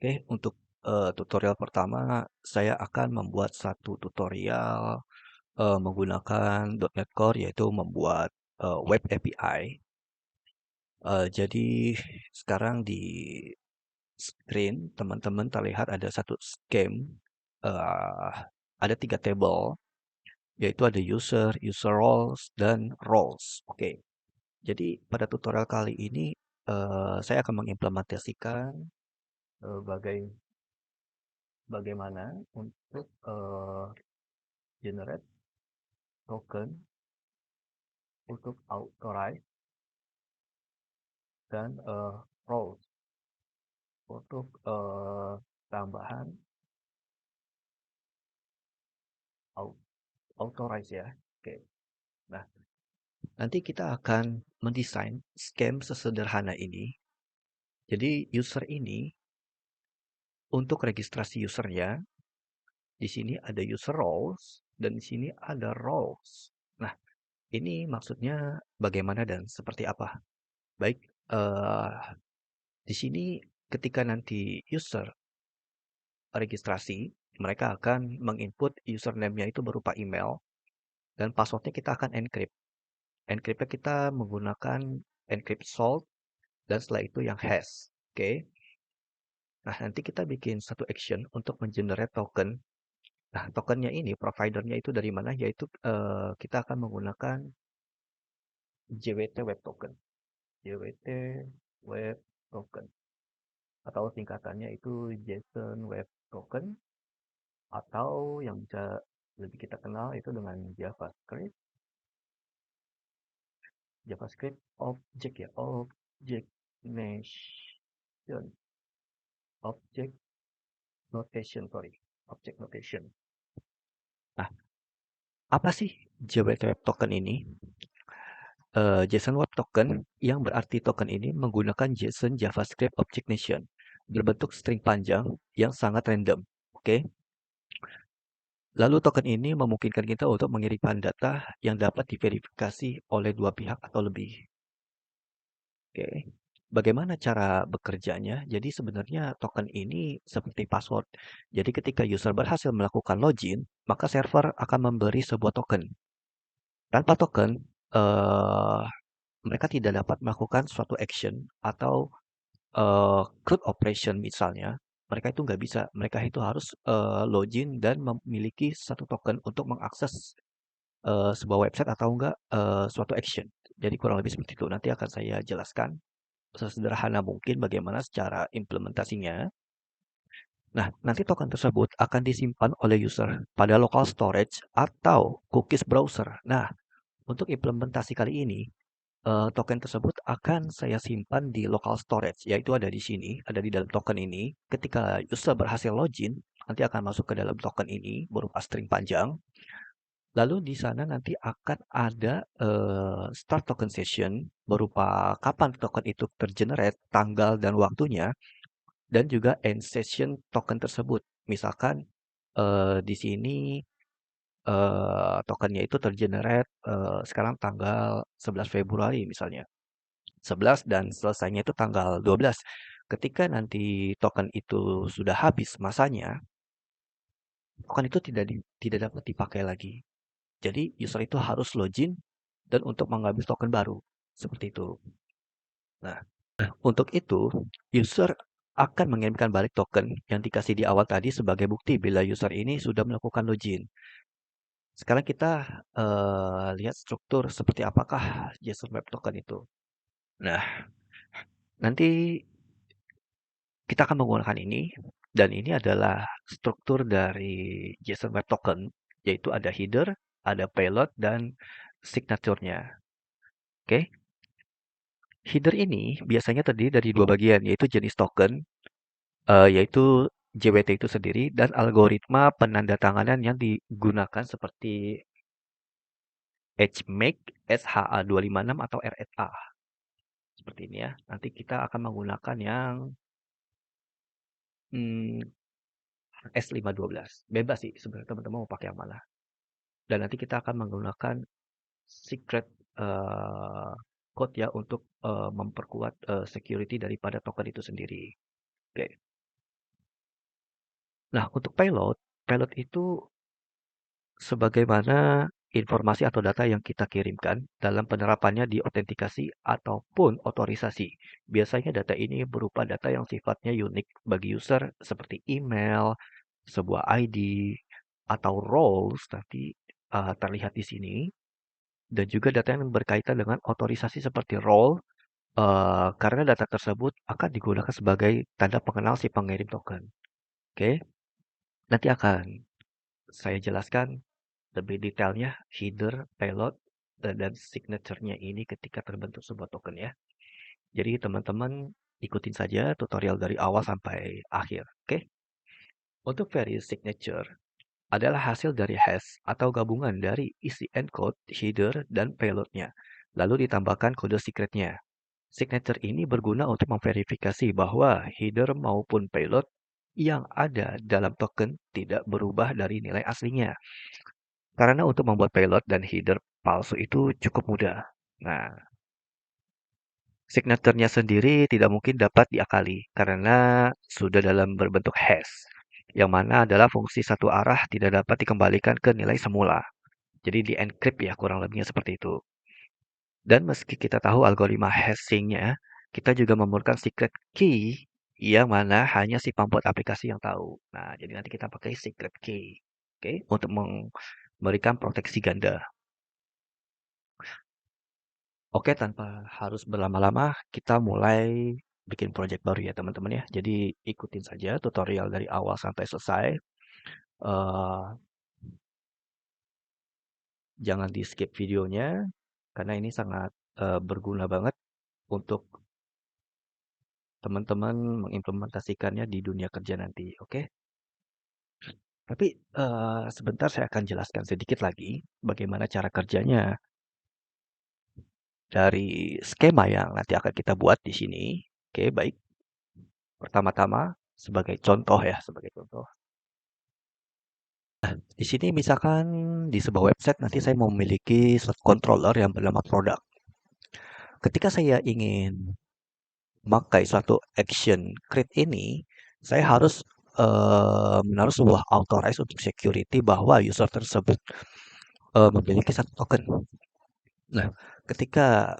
Oke, untuk tutorial pertama, saya akan membuat satu tutorial menggunakan .NET Core, yaitu membuat web API. Jadi sekarang di screen teman-teman terlihat ada satu scheme, eh, ada 3 table, yaitu ada user, user roles, dan roles. Oke, jadi pada tutorial kali ini saya akan mengimplementasikan bagaimana untuk generate token untuk authorize dan roles untuk tambahan authorize ya. Oke. Nah, nanti kita akan mendesain scheme sesederhana ini. Jadi user ini untuk registrasi usernya, di sini ada user roles dan di sini ada roles. Nah, ini maksudnya bagaimana dan seperti apa? Baik, di sini ketika nanti user registrasi, mereka akan menginput username-nya itu berupa email, dan passwordnya kita akan encrypt. Encryptnya kita menggunakan encrypt salt, dan setelah itu yang hash. Oke. Nah, nanti kita bikin satu action untuk mengenerate token. Nah, tokennya ini, providernya itu dari mana? Yaitu kita akan menggunakan JWT Web Token. JWT Web Token. Atau singkatannya itu JSON Web Token. Atau yang bisa lebih kita kenal itu dengan JavaScript. JavaScript object ya, object nation, object notation, object notation. Nah, apa sih JWT Web Token ini? JSON Web Token yang berarti token ini menggunakan JSON JavaScript Object Nation berbentuk string panjang yang sangat random. Oke. Lalu token ini memungkinkan kita untuk mengirimkan data yang dapat diverifikasi oleh dua pihak atau lebih. Oke. Bagaimana cara bekerjanya? Jadi sebenarnya token ini seperti password. Jadi ketika user berhasil melakukan login, maka server akan memberi sebuah token. Tanpa token, mereka tidak dapat melakukan suatu action atau CRUD operation misalnya. Mereka itu nggak bisa. Mereka itu harus login dan memiliki satu token untuk mengakses sebuah website atau enggak suatu action. Jadi kurang lebih seperti itu. Nanti akan saya jelaskan sesederhana mungkin bagaimana secara implementasinya. Nah, nanti token tersebut akan disimpan oleh user pada local storage atau cookies browser. Nah, untuk implementasi kali ini, token tersebut akan saya simpan di local storage, yaitu ada di sini, ada di dalam token ini. Ketika user berhasil login, nanti akan masuk ke dalam token ini berupa string panjang. Lalu di sana nanti akan ada start token session berupa kapan token itu tergenerate, tanggal dan waktunya, dan juga end session token tersebut. Misalkan di sini tokennya itu tergenerate sekarang tanggal 11 Februari misalnya. 11 dan selesainya itu tanggal 12. Ketika nanti token itu sudah habis masanya, token itu tidak dapat dipakai lagi. Jadi user itu harus login dan untuk mengambil token baru. Seperti itu. Nah, untuk itu user akan mengirimkan balik token yang dikasih di awal tadi sebagai bukti bila user ini sudah melakukan login. Sekarang kita lihat struktur seperti apakah JSON Web Token itu. Nah, nanti kita akan menggunakan ini, dan ini adalah struktur dari JSON Web Token, yaitu ada header, ada payload, dan signaturnya. Oke. Header ini biasanya terdiri dari dua bagian, yaitu jenis token, yaitu JWT itu sendiri, dan algoritma penandatanganan yang digunakan seperti HMAC, SHA256, atau RSA. Seperti ini ya. Nanti kita akan menggunakan yang S512. Bebas sih sebenarnya teman-teman mau pakai yang mana. Dan nanti kita akan menggunakan secret code ya untuk memperkuat security daripada token itu sendiri. Oke. Nah, untuk payload, payload itu sebagaimana informasi atau data yang kita kirimkan dalam penerapannya di autentikasi ataupun otorisasi. Biasanya data ini berupa data yang sifatnya unik bagi user seperti email, sebuah ID, atau roles nanti terlihat di sini. Dan juga data yang berkaitan dengan otorisasi seperti role, karena data tersebut akan digunakan sebagai tanda pengenal si pengirim token. Oke, nanti akan saya jelaskan lebih detailnya header, payload, dan signature-nya ini ketika terbentuk sebuah token ya. Jadi teman-teman ikutin saja tutorial dari awal sampai akhir. Oke? Untuk various signature adalah hasil dari hash atau gabungan dari isi encode, header, dan payload-nya. Lalu ditambahkan kode secret-nya. Signature ini berguna untuk memverifikasi bahwa header maupun payload yang ada dalam token tidak berubah dari nilai aslinya. Karena untuk membuat payload dan header palsu itu cukup mudah. Nah, signaturnya sendiri tidak mungkin dapat diakali karena sudah dalam berbentuk hash, yang mana adalah fungsi satu arah tidak dapat dikembalikan ke nilai semula. Jadi di-encrypt ya, kurang lebihnya seperti itu. Dan meski kita tahu algoritma hashingnya, kita juga memerlukan secret key yang mana hanya si pembuat aplikasi yang tahu. Nah, jadi nanti kita pakai secret key, oke, untuk memberikan proteksi ganda. Oke, tanpa harus berlama-lama, kita mulai bikin project baru ya teman-teman ya. Jadi ikutin saja tutorial dari awal sampai selesai. Eh, jangan di skip videonya, karena ini sangat berguna banget untuk teman-teman mengimplementasikannya di dunia kerja nanti. Oke, tapi sebentar saya akan jelaskan sedikit lagi bagaimana cara kerjanya dari skema yang nanti akan kita buat di sini. Oke, baik. Pertama-tama, sebagai contoh ya, sebagai contoh. Di sini misalkan di sebuah website nanti saya mau memiliki suatu controller yang bernama produk. Ketika saya ingin memakai suatu action create ini, saya harus menaruh sebuah authorize untuk security bahwa user tersebut memiliki satu token. Nah, ketika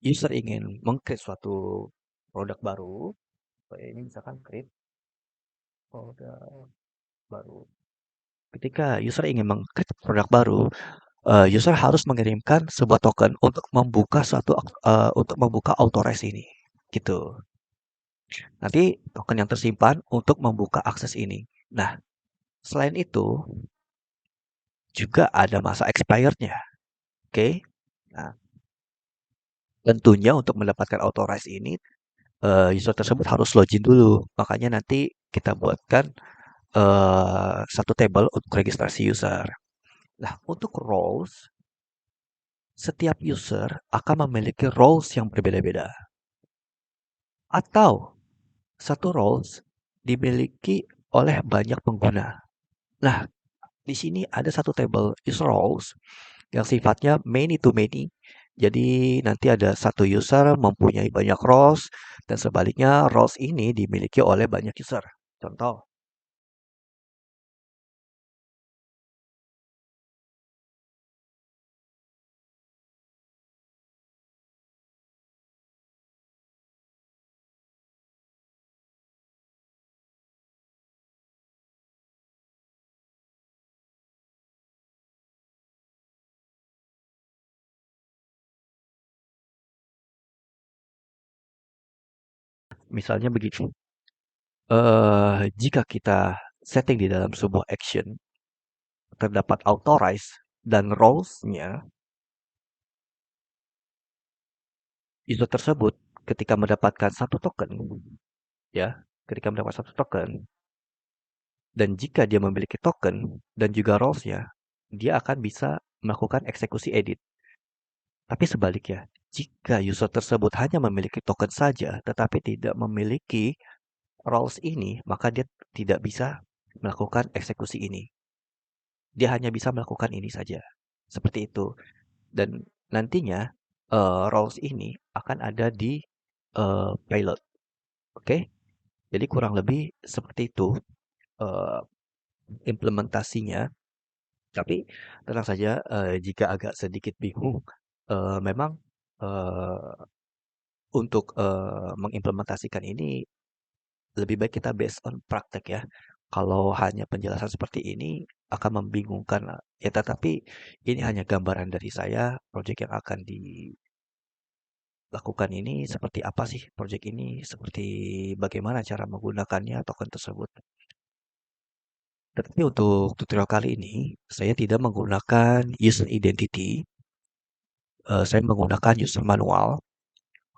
user ingin meng-create suatu produk baru, ini misalkan create produk baru. Ketika user ingin meng-create produk baru, user harus mengirimkan sebuah token untuk membuka authorize ini, gitu. Nanti token yang tersimpan untuk membuka akses ini. Nah, selain itu juga ada masa expirednya, oke? Nah, tentunya untuk mendapatkan authorize ini, user tersebut harus login dulu. Makanya nanti kita buatkan satu table untuk registrasi user. Nah, untuk roles, setiap user akan memiliki roles yang berbeda-beda. Atau satu roles dimiliki oleh banyak pengguna. Nah, di sini ada satu table user roles yang sifatnya many to many. Jadi nanti ada satu user mempunyai banyak roles dan sebaliknya roles ini dimiliki oleh banyak user. Contoh, misalnya begini. Jika kita setting di dalam sebuah action terdapat authorize dan roles-nya, user tersebut ketika mendapatkan satu token, ya, ketika mendapat satu token, dan jika dia memiliki token dan juga roles-nya, dia akan bisa melakukan eksekusi edit. Tapi sebaliknya, jika user tersebut hanya memiliki token saja, tetapi tidak memiliki roles ini, maka dia tidak bisa melakukan eksekusi ini. Dia hanya bisa melakukan ini saja. Seperti itu. Dan nantinya roles ini akan ada di payload. Oke? Jadi kurang lebih seperti itu eh, implementasinya. Tapi tenang saja, jika agak sedikit bingung, memang eh, untuk mengimplementasikan ini lebih baik kita based on praktek ya. Kalau hanya penjelasan seperti ini akan membingungkan. Ya, tetapi ini hanya gambaran dari saya, proyek yang akan dilakukan ini seperti apa sih proyek ini, seperti bagaimana cara menggunakannya token tersebut. Tetapi untuk tutorial kali ini, saya tidak menggunakan user identity, saya menggunakan user manual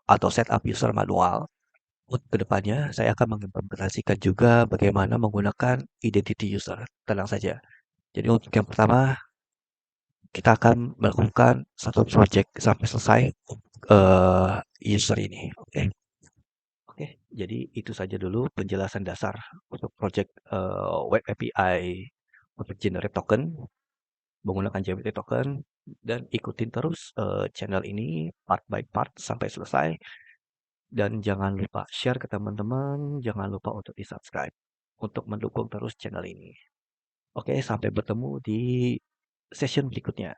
atau setup user manual. Untuk kedepannya, saya akan mengimplementasikan juga bagaimana menggunakan identity user. Tenang saja. Jadi untuk yang pertama, kita akan melakukan satu project sampai selesai eh, user ini. Oke. Oke, jadi itu saja dulu penjelasan dasar untuk project web API untuk generate token menggunakan JWT token dan ikutin terus channel ini part by part sampai selesai dan jangan lupa share ke teman-teman, jangan lupa untuk di-subscribe untuk mendukung terus channel ini. Oke, sampai bertemu di session berikutnya.